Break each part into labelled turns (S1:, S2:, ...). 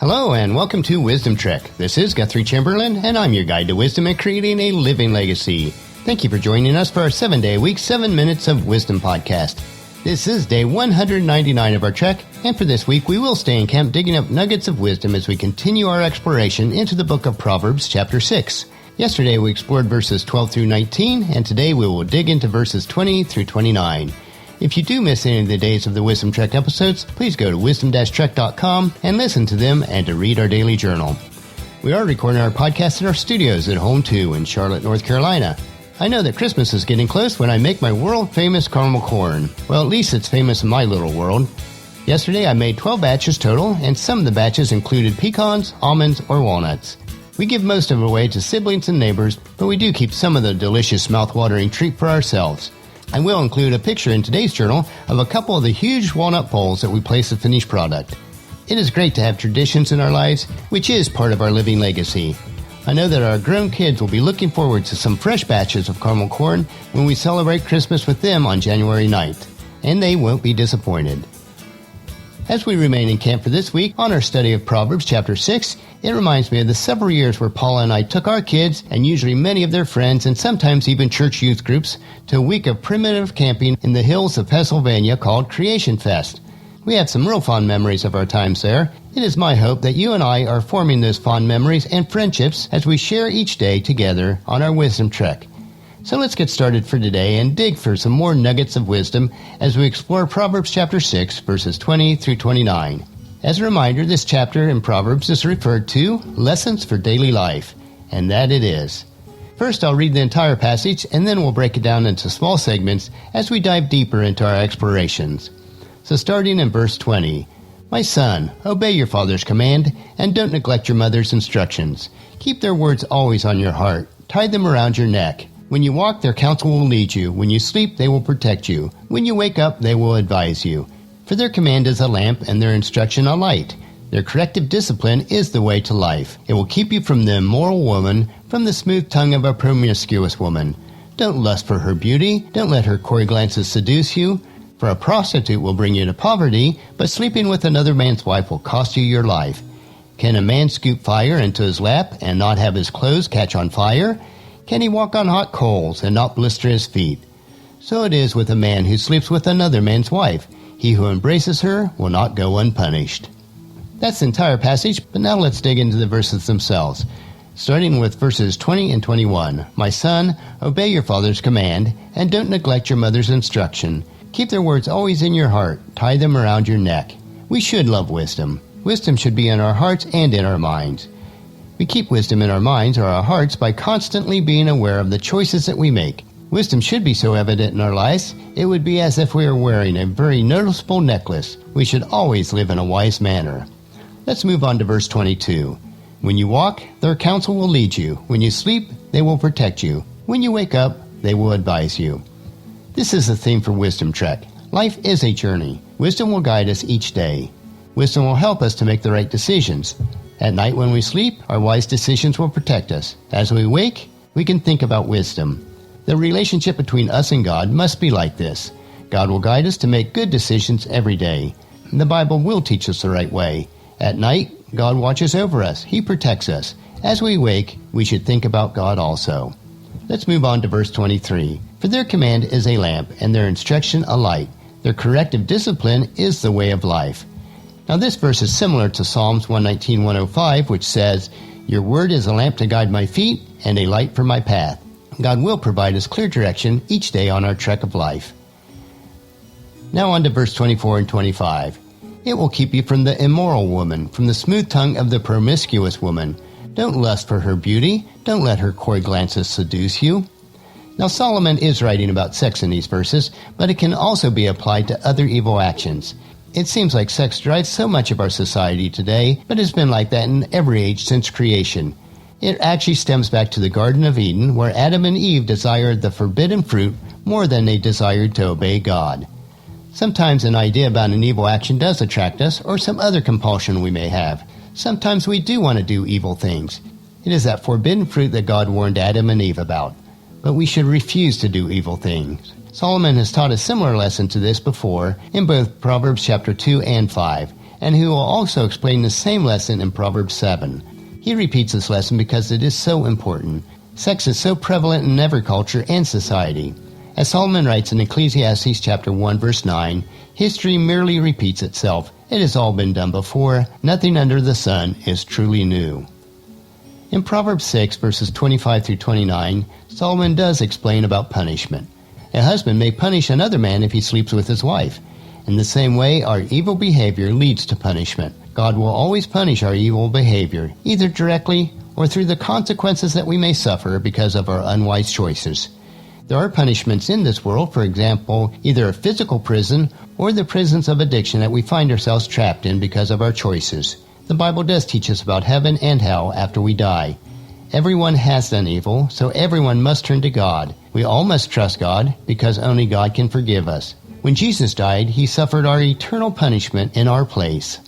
S1: Hello and welcome to Wisdom Trek. This is Guthrie Chamberlain and I'm your guide to wisdom and creating a living legacy. Thank you for joining us for our 7-day-a-week 7 Minutes of Wisdom podcast. This is day 199 of our trek, and for this week we will stay in camp digging up nuggets of wisdom as we continue our exploration into the book of Proverbs chapter 6. Yesterday we explored verses 12 through 19, and today we will dig into verses 20 through 29. If you do miss any of the days of the Wisdom Trek episodes, please go to wisdom-trek.com and listen to them and to read our daily journal. We are recording our podcast in our studios at Home 2 in Charlotte, North Carolina. I know that Christmas is getting close when I make my world-famous caramel corn. Well, at least it's famous in my little world. Yesterday I made 12 batches total, and some of the batches included pecans, almonds, or walnuts. We give most of it away to siblings and neighbors, but we do keep some of the delicious mouth-watering treat for ourselves. I will include a picture in today's journal of a couple of the huge walnut bowls that we place the finished product. It is great to have traditions in our lives, which is part of our living legacy. I know that our grown kids will be looking forward to some fresh batches of caramel corn when we celebrate Christmas with them on January 9th, and they won't be disappointed. As we remain in camp for this week on our study of Proverbs chapter 6, it reminds me of the several years where Paula and I took our kids, and usually many of their friends and sometimes even church youth groups, to a week of primitive camping in the hills of Pennsylvania called Creation Fest. We have some real fond memories of our times there. It is my hope that you and I are forming those fond memories and friendships as we share each day together on our Wisdom Trek. So let's get started for today and dig for some more nuggets of wisdom as we explore Proverbs chapter 6, verses 20 through 29. As a reminder, this chapter in Proverbs is referred to Lessons for Daily Life, and that it is. First, I'll read the entire passage, and then we'll break it down into small segments as we dive deeper into our explorations. So starting in verse 20, "My son, obey your father's command, and don't neglect your mother's instructions. Keep their words always on your heart. Tie them around your neck. When you walk, their counsel will lead you. When you sleep, they will protect you. When you wake up, they will advise you. For their command is a lamp, and their instruction a light. Their corrective discipline is the way to life. It will keep you from the immoral woman, from the smooth tongue of a promiscuous woman. Don't lust for her beauty. Don't let her coy glances seduce you. For a prostitute will bring you to poverty, but sleeping with another man's wife will cost you your life. Can a man scoop fire into his lap and not have his clothes catch on fire? Can he walk on hot coals and not blister his feet? So it is with a man who sleeps with another man's wife. He who embraces her will not go unpunished." That's the entire passage, but now let's dig into the verses themselves. Starting with verses 20 and 21. "My son, obey your father's command, and don't neglect your mother's instruction. Keep their words always in your heart. Tie them around your neck." We should love wisdom. Wisdom should be in our hearts and in our minds. We keep wisdom in our minds or our hearts by constantly being aware of the choices that we make. Wisdom should be so evident in our lives, it would be as if we were wearing a very noticeable necklace. We should always live in a wise manner. Let's move on to verse 22. "When you walk, their counsel will lead you. When you sleep, they will protect you. When you wake up, they will advise you." This is the theme for Wisdom Trek. Life is a journey. Wisdom will guide us each day. Wisdom will help us to make the right decisions. At night when we sleep, our wise decisions will protect us. As we wake, we can think about wisdom. The relationship between us and God must be like this. God will guide us to make good decisions every day. The Bible will teach us the right way. At night, God watches over us. He protects us. As we wake, we should think about God also. Let's move on to verse 23. "For their command is a lamp, and their instruction a light. Their corrective discipline is the way of life." Now this verse is similar to Psalms 119:105, which says, "Your word is a lamp to guide my feet and a light for my path." God will provide us clear direction each day on our trek of life. Now on to verse 24 and 25. "It will keep you from the immoral woman, from the smooth tongue of the promiscuous woman. Don't lust for her beauty. Don't let her coy glances seduce you." Now Solomon is writing about sex in these verses, but it can also be applied to other evil actions. It seems like sex drives so much of our society today, but it's been like that in every age since creation. It actually stems back to the Garden of Eden, where Adam and Eve desired the forbidden fruit more than they desired to obey God. Sometimes an idea about an evil action does attract us, or some other compulsion we may have. Sometimes we do want to do evil things. It is that forbidden fruit that God warned Adam and Eve about. But we should refuse to do evil things. Solomon has taught a similar lesson to this before in both Proverbs chapter 2 and 5, and who will also explain the same lesson in Proverbs 7. He repeats this lesson because it is so important. Sex is so prevalent in every culture and society. As Solomon writes in Ecclesiastes chapter 1 verse 9, history merely repeats itself. It has all been done before. Nothing under the sun is truly new. In Proverbs 6 verses 25 through 29, Solomon does explain about punishment. A husband may punish another man if he sleeps with his wife. In the same way, our evil behavior leads to punishment. God will always punish our evil behavior, either directly or through the consequences that we may suffer because of our unwise choices. There are punishments in this world, for example, either a physical prison or the prisons of addiction that we find ourselves trapped in because of our choices. The Bible does teach us about heaven and hell after we die. Everyone has done evil, so everyone must turn to God. We all must trust God because only God can forgive us. When Jesus died, he suffered our eternal punishment in our place.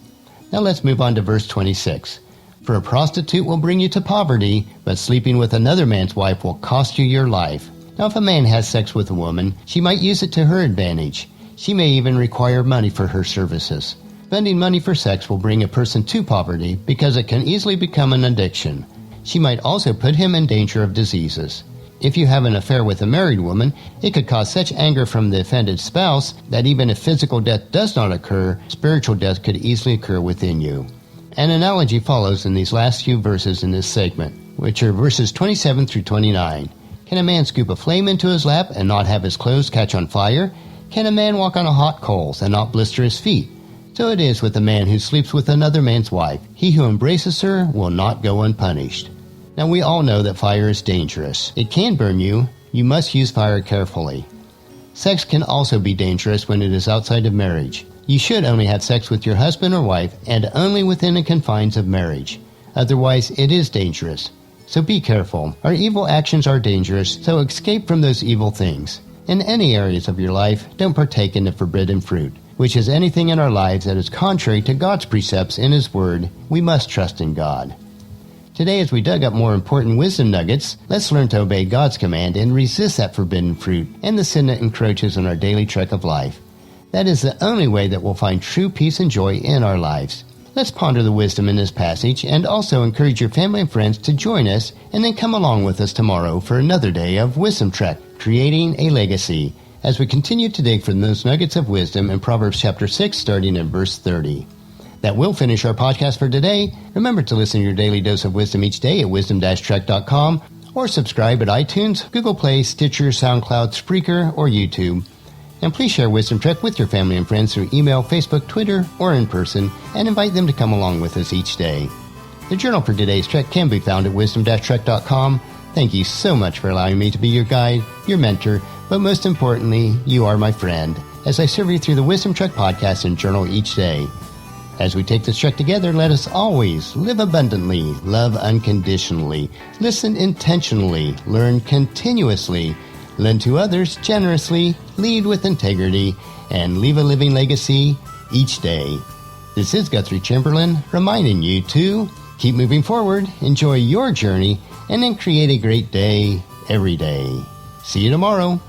S1: Now let's move on to verse 26. For a prostitute will bring you to poverty, but sleeping with another man's wife will cost you your life. Now if a man has sex with a woman, she might use it to her advantage. She may even require money for her services. Spending money for sex will bring a person to poverty because it can easily become an addiction. She might also put him in danger of diseases. If you have an affair with a married woman, it could cause such anger from the offended spouse that even if physical death does not occur, spiritual death could easily occur within you. An analogy follows in these last few verses in this segment, which are verses 27 through 29. Can a man scoop a flame into his lap and not have his clothes catch on fire? Can a man walk on hot coals and not blister his feet? So it is with a man who sleeps with another man's wife. He who embraces her will not go unpunished. Now we all know that fire is dangerous. It can burn you. You must use fire carefully. Sex can also be dangerous when it is outside of marriage. You should only have sex with your husband or wife and only within the confines of marriage. Otherwise, it is dangerous. So be careful. Our evil actions are dangerous, so escape from those evil things. In any areas of your life, don't partake in the forbidden fruit, which is anything in our lives that is contrary to God's precepts in His Word. We must trust in God. Today, as we dug up more important wisdom nuggets, let's learn to obey God's command and resist that forbidden fruit and the sin that encroaches on our daily trek of life. That is the only way that we'll find true peace and joy in our lives. Let's ponder the wisdom in this passage and also encourage your family and friends to join us and then come along with us tomorrow for another day of Wisdom Trek, Creating a Legacy, as we continue to dig from those nuggets of wisdom in Proverbs chapter 6 starting in verse 30. That will finish our podcast for today. Remember to listen to your daily dose of wisdom each day at wisdom-trek.com or subscribe at iTunes, Google Play, Stitcher, SoundCloud, Spreaker, or YouTube. And please share Wisdom Trek with your family and friends through email, Facebook, Twitter, or in person, and invite them to come along with us each day. The journal for today's trek can be found at wisdom-trek.com. Thank you so much for allowing me to be your guide, your mentor, but most importantly, you are my friend, as I serve you through the Wisdom Trek podcast and journal each day. As we take this trek together, let us always live abundantly, love unconditionally, listen intentionally, learn continuously, lend to others generously, lead with integrity, and leave a living legacy each day. This is Guthrie Chamberlain reminding you to keep moving forward, enjoy your journey, and then create a great day every day. See you tomorrow.